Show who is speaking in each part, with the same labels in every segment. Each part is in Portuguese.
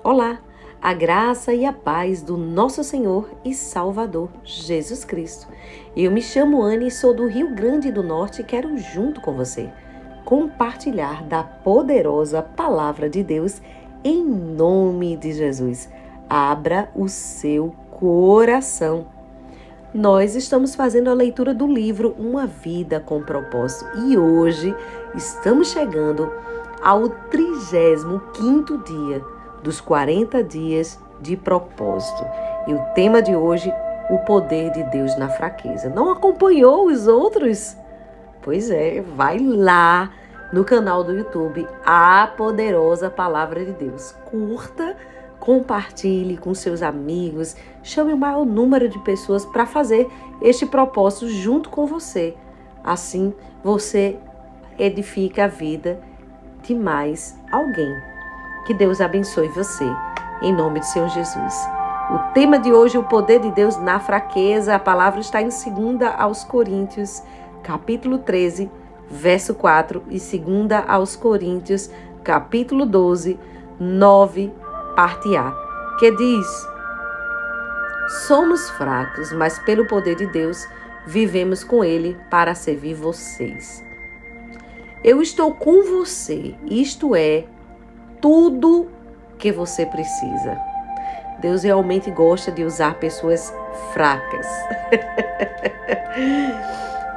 Speaker 1: Olá, a graça e a paz do nosso Senhor e Salvador Jesus Cristo. Eu me chamo Anne e sou do Rio Grande do Norte e quero, junto com você, compartilhar da poderosa palavra de Deus em nome de Jesus. Abra o seu coração. Nós estamos fazendo a leitura do livro Uma Vida com Propósito e hoje estamos chegando ao 35º dia dos 40 dias de propósito. E o tema de hoje, o poder de Deus na fraqueza. Não acompanhou os outros? Pois é, vai lá no canal do YouTube, A Poderosa Palavra de Deus. Curta, compartilhe com seus amigos, chame o maior número de pessoas para fazer este propósito junto com você. Assim, você edifica a vida de mais alguém. Que Deus abençoe você, em nome do Senhor Jesus. O tema de hoje é o poder de Deus na fraqueza. A palavra está em 2 aos Coríntios, capítulo 13, verso 4, e 2 aos Coríntios, capítulo 12, 9, parte A, que diz: somos fracos, mas pelo poder de Deus vivemos com Ele para servir vocês. Eu estou com você, isto é, tudo que você precisa. Deus realmente gosta de usar pessoas fracas.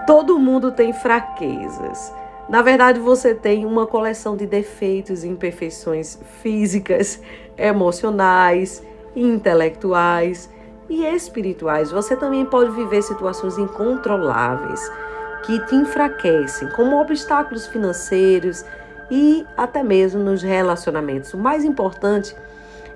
Speaker 1: Todo mundo tem fraquezas. Na verdade, você tem uma coleção de defeitos e imperfeições físicas, emocionais, intelectuais e espirituais. Você também pode viver situações incontroláveis que te enfraquecem, como obstáculos financeiros e até mesmo nos relacionamentos. O mais importante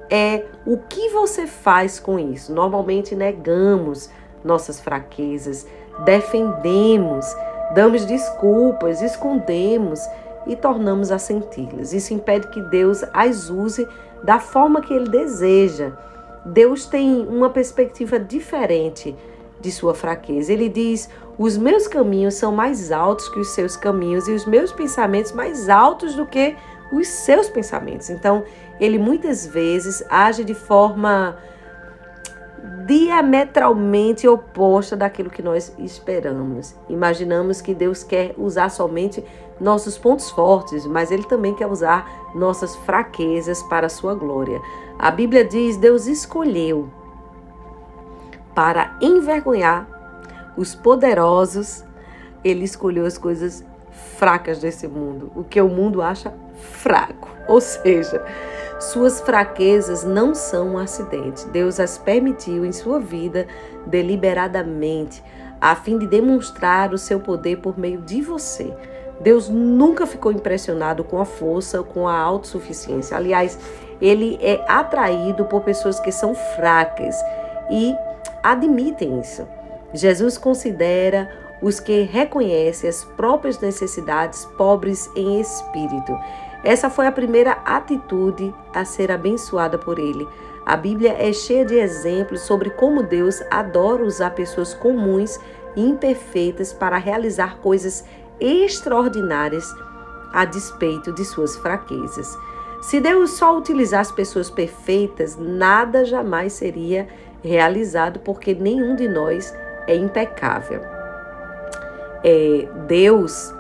Speaker 1: é o que você faz com isso. Normalmente negamos nossas fraquezas, defendemos, damos desculpas, escondemos e tornamos a senti-las. Isso impede que Deus as use da forma que Ele deseja. Deus tem uma perspectiva diferente de sua fraqueza. Ele diz: os meus caminhos são mais altos que os seus caminhos e os meus pensamentos mais altos do que os seus pensamentos. Então, Ele muitas vezes age de forma diametralmente oposta daquilo que nós esperamos. Imaginamos que Deus quer usar somente nossos pontos fortes, mas Ele também quer usar nossas fraquezas para a sua glória. A Bíblia diz: Deus escolheu para envergonhar os poderosos. Ele escolheu as coisas fracas desse mundo, o que o mundo acha fraco. Ou seja, suas fraquezas não são um acidente. Deus as permitiu em sua vida deliberadamente, a fim de demonstrar o seu poder por meio de você. Deus nunca ficou impressionado com a força, com a autossuficiência. Aliás, Ele é atraído por pessoas que são fracas e admitem isso. Jesus considera os que reconhecem as próprias necessidades pobres em espírito. Essa foi a primeira atitude a ser abençoada por Ele. A Bíblia é cheia de exemplos sobre como Deus adora usar pessoas comuns e imperfeitas para realizar coisas extraordinárias a despeito de suas fraquezas. Se Deus só utilizasse pessoas perfeitas, nada jamais seria realizado, porque nenhum de nós é impecável. Deus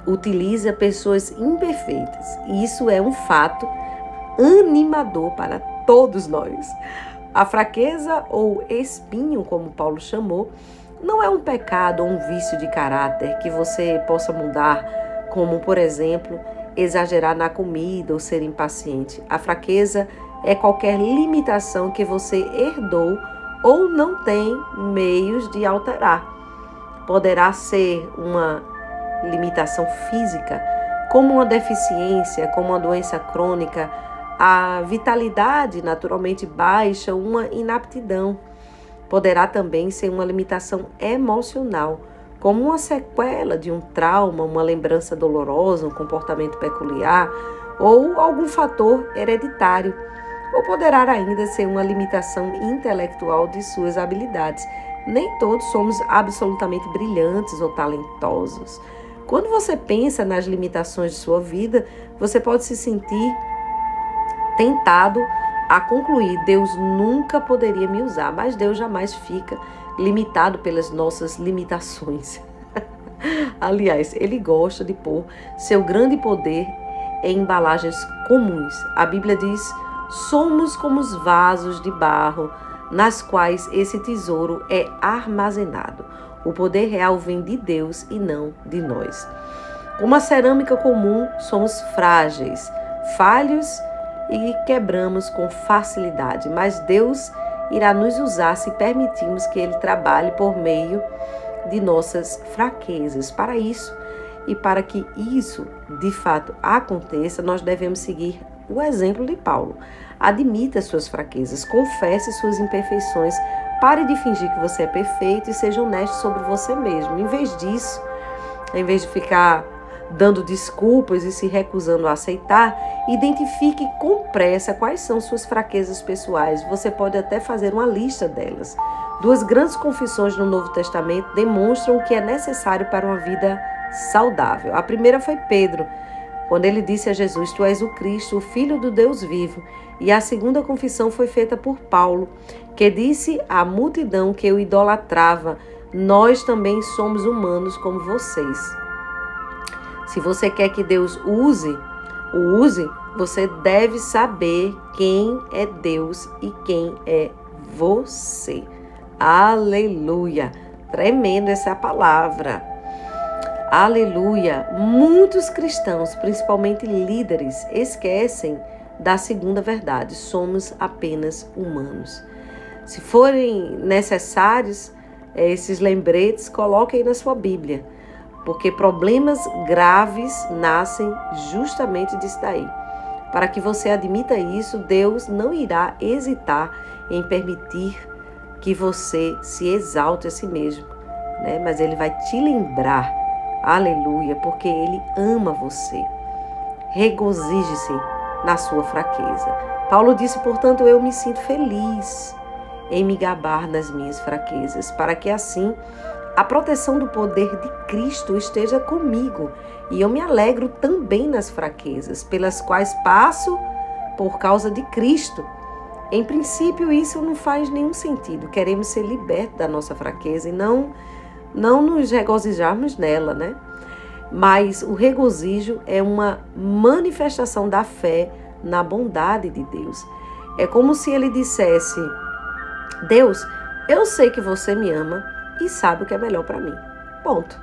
Speaker 1: utiliza pessoas imperfeitas e isso é um fato animador para todos nós. A fraqueza ou espinho, como Paulo chamou, não é um pecado ou um vício de caráter que você possa mudar, como, por exemplo, exagerar na comida ou ser impaciente. A fraqueza é qualquer limitação que você herdou ou não tem meios de alterar. Poderá ser uma limitação física, como uma deficiência, como uma doença crônica, a vitalidade naturalmente baixa, uma inaptidão. Poderá também ser uma limitação emocional, como uma sequela de um trauma, uma lembrança dolorosa, um comportamento peculiar ou algum fator hereditário. Ou poderá ainda ser uma limitação intelectual de suas habilidades. Nem todos somos absolutamente brilhantes ou talentosos. Quando você pensa nas limitações de sua vida, você pode se sentir tentado a concluir, Deus nunca poderia me usar, mas Deus jamais fica limitado pelas nossas limitações. Aliás, ele gosta de pôr seu grande poder em embalagens comuns. A Bíblia diz: somos como os vasos de barro nas quais esse tesouro é armazenado. O poder real vem de Deus e não de nós. Como a cerâmica comum, somos frágeis, falhos e quebramos com facilidade, mas Deus irá nos usar se permitirmos que Ele trabalhe por meio de nossas fraquezas. Para isso e para que isso de fato aconteça, nós devemos seguir o exemplo de Paulo. Admita suas fraquezas, confesse suas imperfeições, pare de fingir que você é perfeito e seja honesto sobre você mesmo. Em vez disso, em vez de ficar dando desculpas e se recusando a aceitar, identifique com pressa quais são suas fraquezas pessoais. Você pode até fazer uma lista delas. 2 grandes confissões no Novo Testamento demonstram o que é necessário para uma vida saudável. A primeira foi Pedro, quando ele disse a Jesus: Tu és o Cristo, o Filho do Deus vivo. E a segunda confissão foi feita por Paulo, que disse à multidão que o idolatrava: Nós também somos humanos como vocês. Se você quer que Deus o use, você deve saber quem é Deus e quem é você. Aleluia! Tremendo essa palavra. Aleluia! Muitos cristãos, principalmente líderes, esquecem da segunda verdade: somos apenas humanos. Se forem necessários esses lembretes, coloquem na sua Bíblia, porque problemas graves nascem justamente disso daí. Para que você admita isso, Deus não irá hesitar em permitir que você se exalte a si mesmo, né? Mas Ele vai te lembrar, aleluia, porque Ele ama você. Regozije-se na sua fraqueza. Paulo disse: portanto, eu me sinto feliz em me gabar nas minhas fraquezas, para que assim a proteção do poder de Cristo esteja comigo e eu me alegro também nas fraquezas, pelas quais passo por causa de Cristo. Em princípio, isso não faz nenhum sentido. Queremos ser libertos da nossa fraqueza e não nos regozijarmos nela, né? Mas o regozijo é uma manifestação da fé na bondade de Deus. É como se Ele dissesse: Deus, eu sei que você me ama e sabe o que é melhor para mim. Ponto.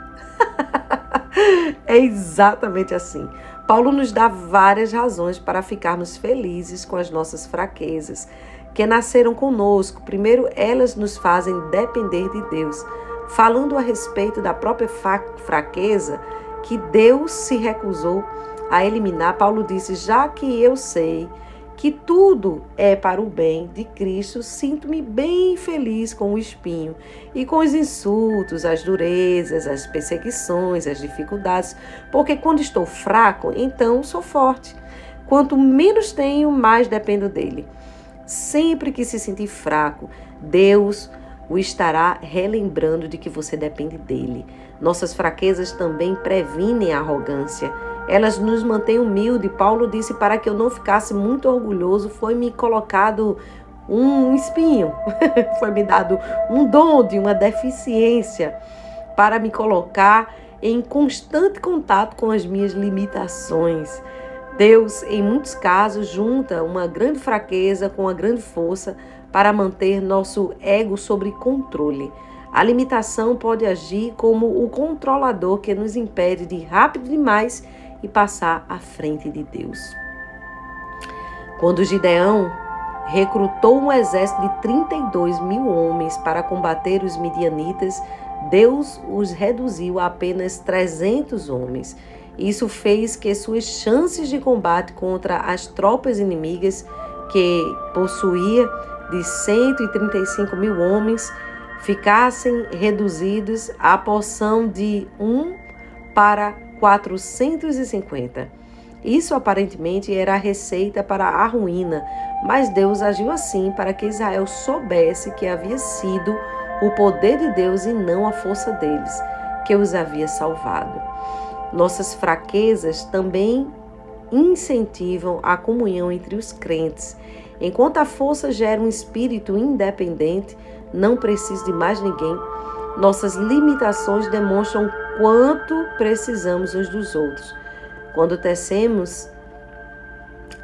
Speaker 1: É exatamente assim. Paulo nos dá várias razões para ficarmos felizes com as nossas fraquezas, que nasceram conosco. Primeiro, elas nos fazem depender de Deus. Falando a respeito da própria fraqueza que Deus se recusou a eliminar, Paulo disse: já que eu sei que tudo é para o bem de Cristo, sinto-me bem feliz com o espinho e com os insultos, as durezas, as perseguições, as dificuldades, porque quando estou fraco, então sou forte. Quanto menos tenho, mais dependo dele. Sempre que se sentir fraco, Deus o estará relembrando de que você depende dele. Nossas fraquezas também previnem a arrogância. Elas nos mantêm humildes. Paulo disse: para que eu não ficasse muito orgulhoso, foi-me colocado um espinho. Foi-me dado um dom de uma deficiência para me colocar em constante contato com as minhas limitações. Deus, em muitos casos, junta uma grande fraqueza com uma grande força para manter nosso ego sob controle. A limitação pode agir como o controlador que nos impede de ir rápido demais e passar à frente de Deus. Quando Gideão recrutou um exército de 32 mil homens para combater os midianitas, Deus os reduziu a apenas 300 homens. Isso fez que suas chances de combate contra as tropas inimigas, que possuía de 135 mil homens, ficassem reduzidos à porção de 1 para 450. Isso aparentemente era a receita para a ruína, mas Deus agiu assim para que Israel soubesse que havia sido o poder de Deus e não a força deles que os havia salvado. Nossas fraquezas também incentivam a comunhão entre os crentes. Enquanto a força gera um espírito independente, não precisa de mais ninguém, nossas limitações demonstram quanto precisamos uns dos outros. Quando tecemos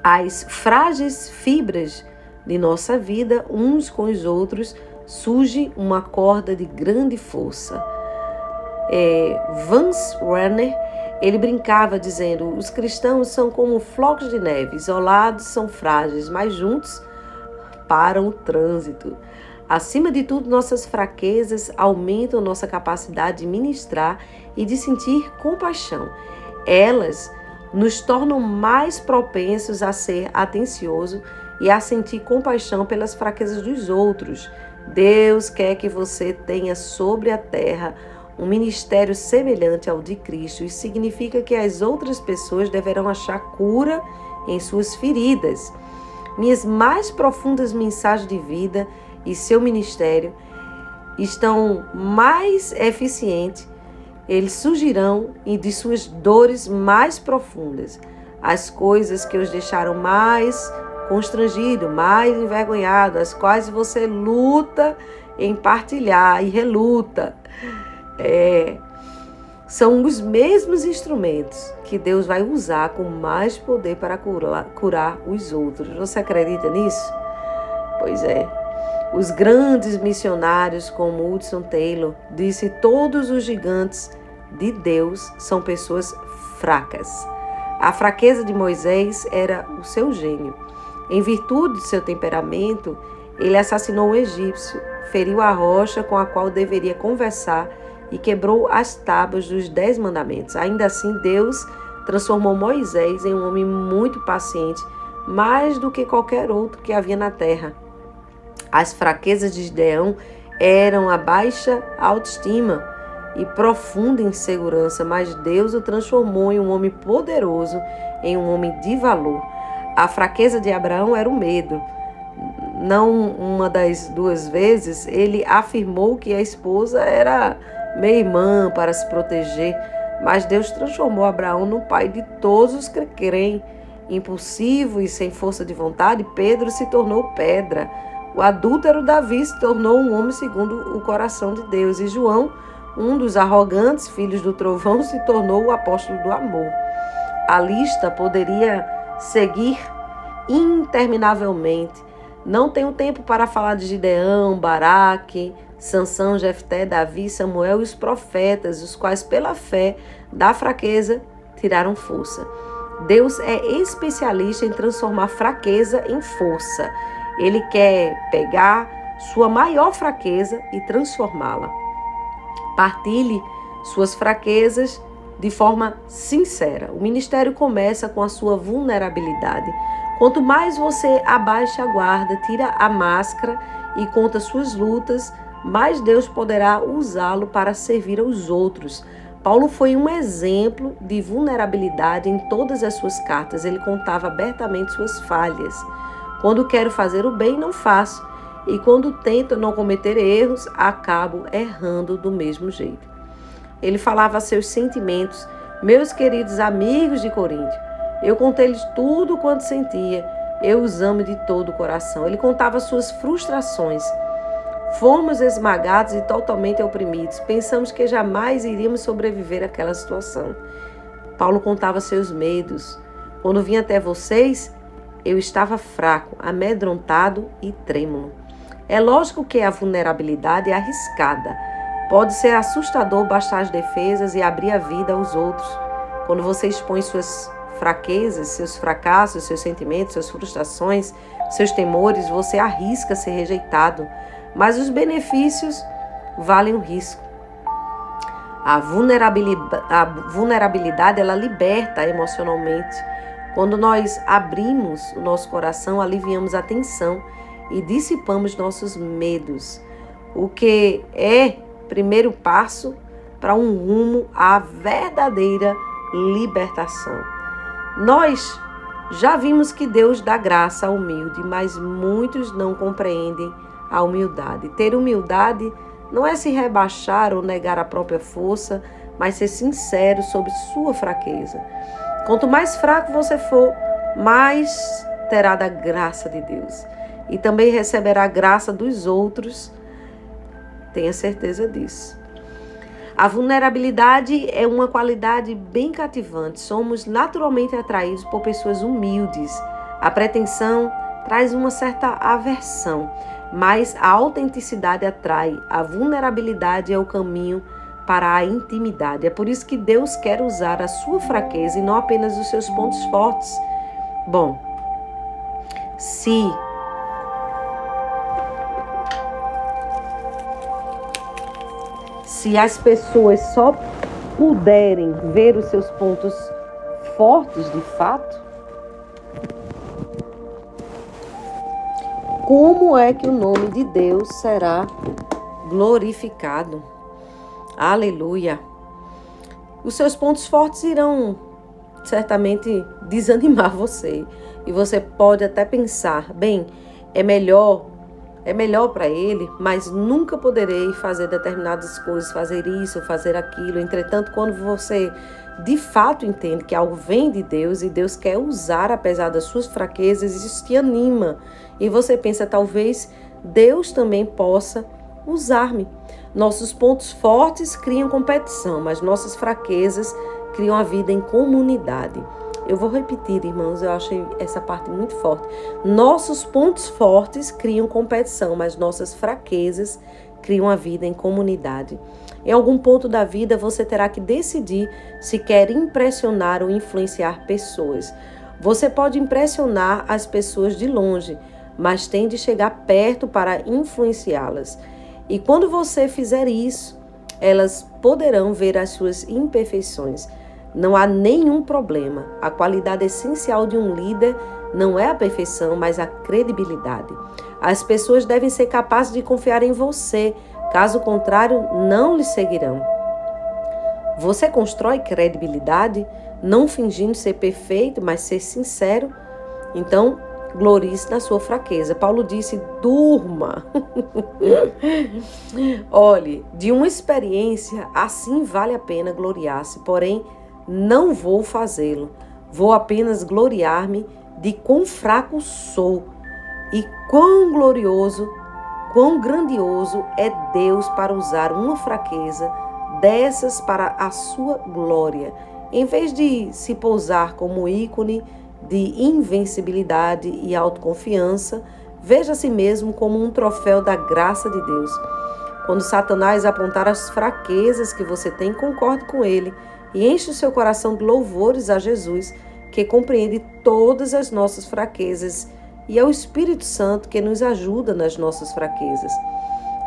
Speaker 1: as frágeis fibras de nossa vida uns com os outros, surge uma corda de grande força. Vance Werner, ele brincava dizendo: os cristãos são como flocos de neve, isolados são frágeis, mas juntos param o trânsito. Acima de tudo, nossas fraquezas aumentam nossa capacidade de ministrar e de sentir compaixão. Elas nos tornam mais propensos a ser atencioso e a sentir compaixão pelas fraquezas dos outros. Deus quer que você tenha sobre a terra um ministério semelhante ao de Cristo. Isso significa que as outras pessoas deverão achar cura em suas feridas. Minhas mais profundas mensagens de vida e seu ministério estão mais eficientes, eles surgirão de suas dores mais profundas. As coisas que os deixaram mais constrangido, mais envergonhado, as quais você luta em partilhar e reluta. São os mesmos instrumentos que Deus vai usar com mais poder para curar os outros. Você acredita nisso? Pois é. Os grandes missionários como Hudson Taylor disse: todos os gigantes de Deus são pessoas fracas. A fraqueza de Moisés era o seu gênio. Em virtude de seu temperamento, ele assassinou o egípcio, feriu a rocha com a qual deveria conversar e quebrou as tábuas dos 10 mandamentos. Ainda assim, Deus transformou Moisés em um homem muito paciente, mais do que qualquer outro que havia na terra. As fraquezas de Gideão eram a baixa autoestima e profunda insegurança, mas Deus o transformou em um homem poderoso, em um homem de valor. A fraqueza de Abraão era o medo. Não uma das duas vezes, ele afirmou que a esposa era meia-irmã para se proteger, mas Deus transformou Abraão no pai de todos os que creem. Impulsivo e sem força de vontade, Pedro se tornou pedra. O adúltero Davi se tornou um homem segundo o coração de Deus. E João, um dos arrogantes filhos do trovão, se tornou o apóstolo do amor. A lista poderia seguir interminavelmente. Não tenho tempo para falar de Gideão, Baraque, Sansão, Jefté, Davi, Samuel e os profetas, os quais pela fé da fraqueza tiraram força. Deus é especialista em transformar fraqueza em força. Ele quer pegar sua maior fraqueza e transformá-la. Partilhe suas fraquezas de forma sincera. O ministério começa com a sua vulnerabilidade. Quanto mais você abaixa a guarda, tira a máscara e conta suas lutas, mais Deus poderá usá-lo para servir aos outros. Paulo foi um exemplo de vulnerabilidade em todas as suas cartas. Ele contava abertamente suas falhas. Quando quero fazer o bem, não faço. E quando tento não cometer erros, acabo errando do mesmo jeito. Ele falava seus sentimentos. Meus queridos amigos de Corinto, eu contei-lhes tudo quanto sentia. Eu os amo de todo o coração. Ele contava suas frustrações. Fomos esmagados e totalmente oprimidos. Pensamos que jamais iríamos sobreviver àquela situação. Paulo contava seus medos. Quando vim até vocês, eu estava fraco, amedrontado e trêmulo. É lógico que a vulnerabilidade é arriscada. Pode ser assustador baixar as defesas e abrir a vida aos outros. Quando você expõe suas fraquezas, seus fracassos, seus sentimentos, suas frustrações, seus temores, você arrisca ser rejeitado. Mas os benefícios valem o risco. A vulnerabilidade, ela liberta emocionalmente. Quando nós abrimos o nosso coração, aliviamos a tensão e dissipamos nossos medos, o que é primeiro passo para um rumo à verdadeira libertação. Nós já vimos que Deus dá graça ao humilde, mas muitos não compreendem a humildade. Ter humildade não é se rebaixar ou negar a própria força, mas ser sincero sobre sua fraqueza. Quanto mais fraco você for, mais terá da graça de Deus. E também receberá a graça dos outros. Tenha certeza disso. A vulnerabilidade é uma qualidade bem cativante. Somos naturalmente atraídos por pessoas humildes. A pretensão traz uma certa aversão, mas a autenticidade atrai. A vulnerabilidade é o caminho para a intimidade. É por isso que Deus quer usar a sua fraqueza e não apenas os seus pontos fortes. Bom, se as pessoas só puderem ver os seus pontos fortes de fato, como é que o nome de Deus será glorificado? Aleluia! Os seus pontos fortes irão certamente desanimar você. E você pode até pensar, bem, é melhor para ele, mas nunca poderei fazer determinadas coisas, fazer isso, fazer aquilo. Entretanto, quando você de fato entende que algo vem de Deus e Deus quer usar apesar das suas fraquezas, isso te anima. E você pensa, talvez Deus também possa usar-me. Nossos pontos fortes criam competição, mas nossas fraquezas criam a vida em comunidade. Eu vou repetir, irmãos, eu achei essa parte muito forte. Nossos pontos fortes criam competição, mas nossas fraquezas criam a vida em comunidade. Em algum ponto da vida, você terá que decidir se quer impressionar ou influenciar pessoas. Você pode impressionar as pessoas de longe, mas tem de chegar perto para influenciá-las. E quando você fizer isso, elas poderão ver as suas imperfeições. Não há nenhum problema. A qualidade essencial de um líder não é a perfeição, mas a credibilidade. As pessoas devem ser capazes de confiar em você. Caso contrário, não lhe seguirão. Você constrói credibilidade, não fingindo ser perfeito, mas ser sincero. Então, glorie-se na sua fraqueza. Paulo disse, durma. Olhe, de uma experiência, assim vale a pena gloriar-se, porém, não vou fazê-lo. Vou apenas gloriar-me de quão fraco sou e quão glorioso, quão grandioso é Deus para usar uma fraqueza dessas para a sua glória. Em vez de se pousar como ícone de invencibilidade e autoconfiança, veja a si mesmo como um troféu da graça de Deus. Quando Satanás apontar as fraquezas que você tem, concorde com ele e enche o seu coração de louvores a Jesus, que compreende todas as nossas fraquezas, e é o Espírito Santo que nos ajuda nas nossas fraquezas.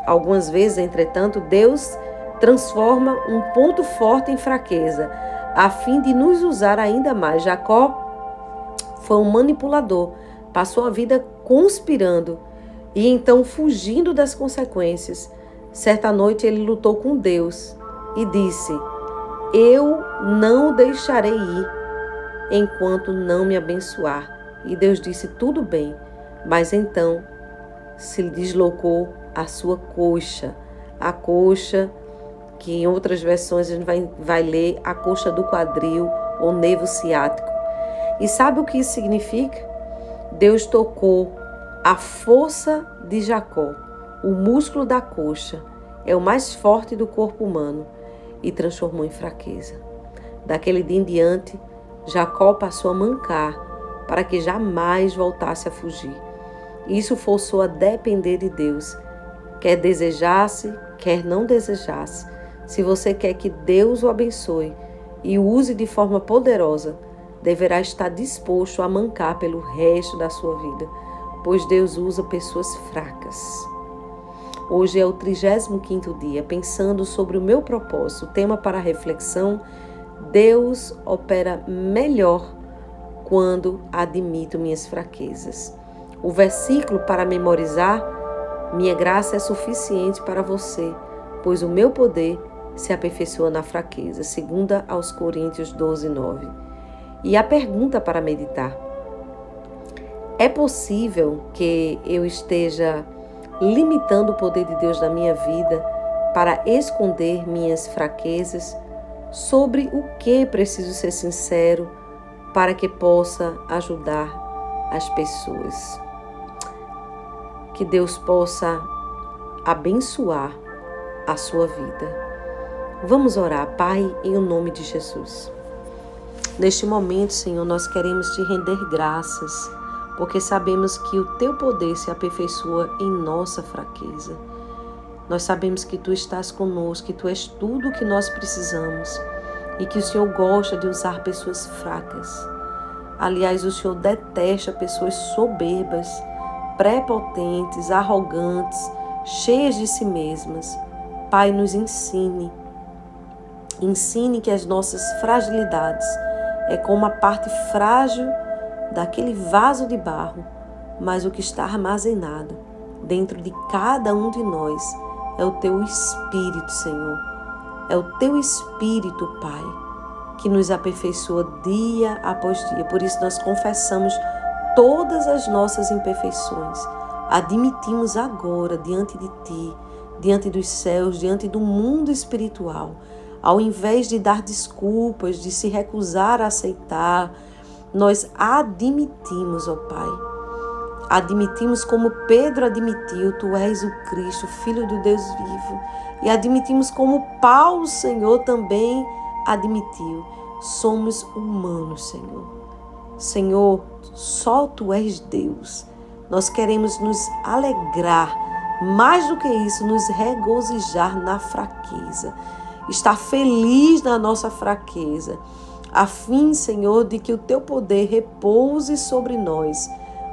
Speaker 1: Algumas vezes, entretanto, Deus transforma um ponto forte em fraqueza, a fim de nos usar ainda mais. Jacó foi um manipulador, passou a vida conspirando e então fugindo das consequências. Certa noite ele lutou com Deus e disse, eu não o deixarei ir enquanto não me abençoar. E Deus disse, tudo bem, mas então se deslocou a sua coxa, a coxa que em outras versões a gente vai ler a coxa do quadril ou nervo ciático. E sabe o que isso significa? Deus tocou a força de Jacó, o músculo da coxa, é o mais forte do corpo humano, e transformou em fraqueza. Daquele dia em diante, Jacó passou a mancar para que jamais voltasse a fugir. Isso forçou a depender de Deus, quer desejasse, quer não desejasse. Se você quer que Deus o abençoe e o use de forma poderosa, deverá estar disposto a mancar pelo resto da sua vida, pois Deus usa pessoas fracas. Hoje é o 35º dia, pensando sobre o meu propósito. O tema para a reflexão, Deus opera melhor quando admito minhas fraquezas. O versículo para memorizar, minha graça é suficiente para você, pois o meu poder se aperfeiçoa na fraqueza. 2 aos Coríntios 12, 9. E a pergunta para meditar, é possível que eu esteja limitando o poder de Deus na minha vida para esconder minhas fraquezas? Sobre o que preciso ser sincero para que possa ajudar as pessoas. Que Deus possa abençoar a sua vida. Vamos orar, Pai, em nome de Jesus. Neste momento, Senhor, nós queremos te render graças, porque sabemos que o teu poder se aperfeiçoa em nossa fraqueza. Nós sabemos que tu estás conosco, que tu és tudo o que nós precisamos e que o Senhor gosta de usar pessoas fracas. Aliás, o Senhor detesta pessoas soberbas, prepotentes, arrogantes, cheias de si mesmas. Pai, nos ensine. Ensine que as nossas fragilidades é como a parte frágil daquele vaso de barro, mas o que está armazenado dentro de cada um de nós é o teu Espírito, Senhor. É o teu Espírito, Pai, que nos aperfeiçoa dia após dia. Por isso nós confessamos todas as nossas imperfeições. Admitimos agora diante de Ti, diante dos céus, diante do mundo espiritual. Ao invés de dar desculpas, de se recusar a aceitar, nós admitimos, ó Pai. Admitimos como Pedro admitiu, Tu és o Cristo, Filho do Deus vivo. E admitimos como Paulo, Senhor, também admitiu. Somos humanos, Senhor. Senhor, só Tu és Deus. Nós queremos nos alegrar, mais do que isso, nos regozijar na fraqueza. Estar feliz na nossa fraqueza, a fim, Senhor, de que o Teu poder repouse sobre nós.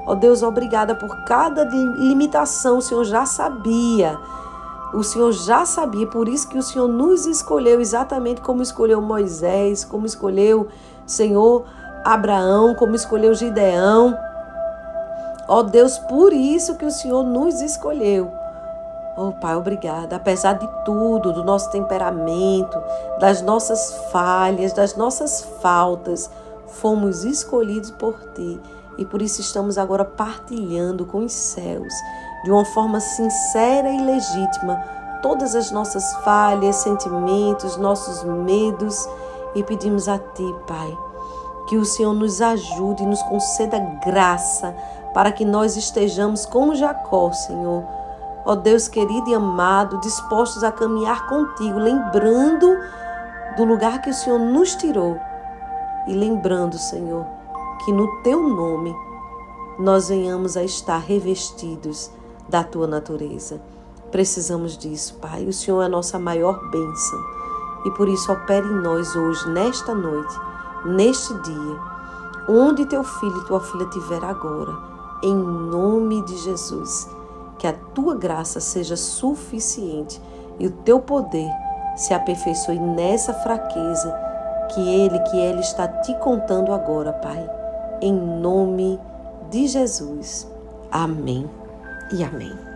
Speaker 1: Ó Deus, obrigada por cada limitação, o Senhor já sabia. O Senhor já sabia, por isso que o Senhor nos escolheu exatamente como escolheu Moisés, como escolheu, Senhor, Abraão, como escolheu Gideão. Ó Deus, por isso que o Senhor nos escolheu. Oh, Pai, obrigada. Apesar de tudo, do nosso temperamento, das nossas falhas, das nossas faltas, fomos escolhidos por Ti. E por isso estamos agora partilhando com os céus, de uma forma sincera e legítima, todas as nossas falhas, sentimentos, nossos medos. E pedimos a Ti, Pai, que o Senhor nos ajude e nos conceda graça para que nós estejamos como Jacó, Senhor. Ó Deus querido e amado, dispostos a caminhar contigo, lembrando do lugar que o Senhor nos tirou e lembrando, Senhor, que no Teu nome nós venhamos a estar revestidos da Tua natureza. Precisamos disso, Pai. O Senhor é a nossa maior bênção e por isso opere em nós hoje, nesta noite, neste dia, onde Teu filho e Tua filha estiver agora, em nome de Jesus. Que a Tua graça seja suficiente e o Teu poder se aperfeiçoe nessa fraqueza que Ele está Te contando agora, Pai. Em nome de Jesus. Amém e amém.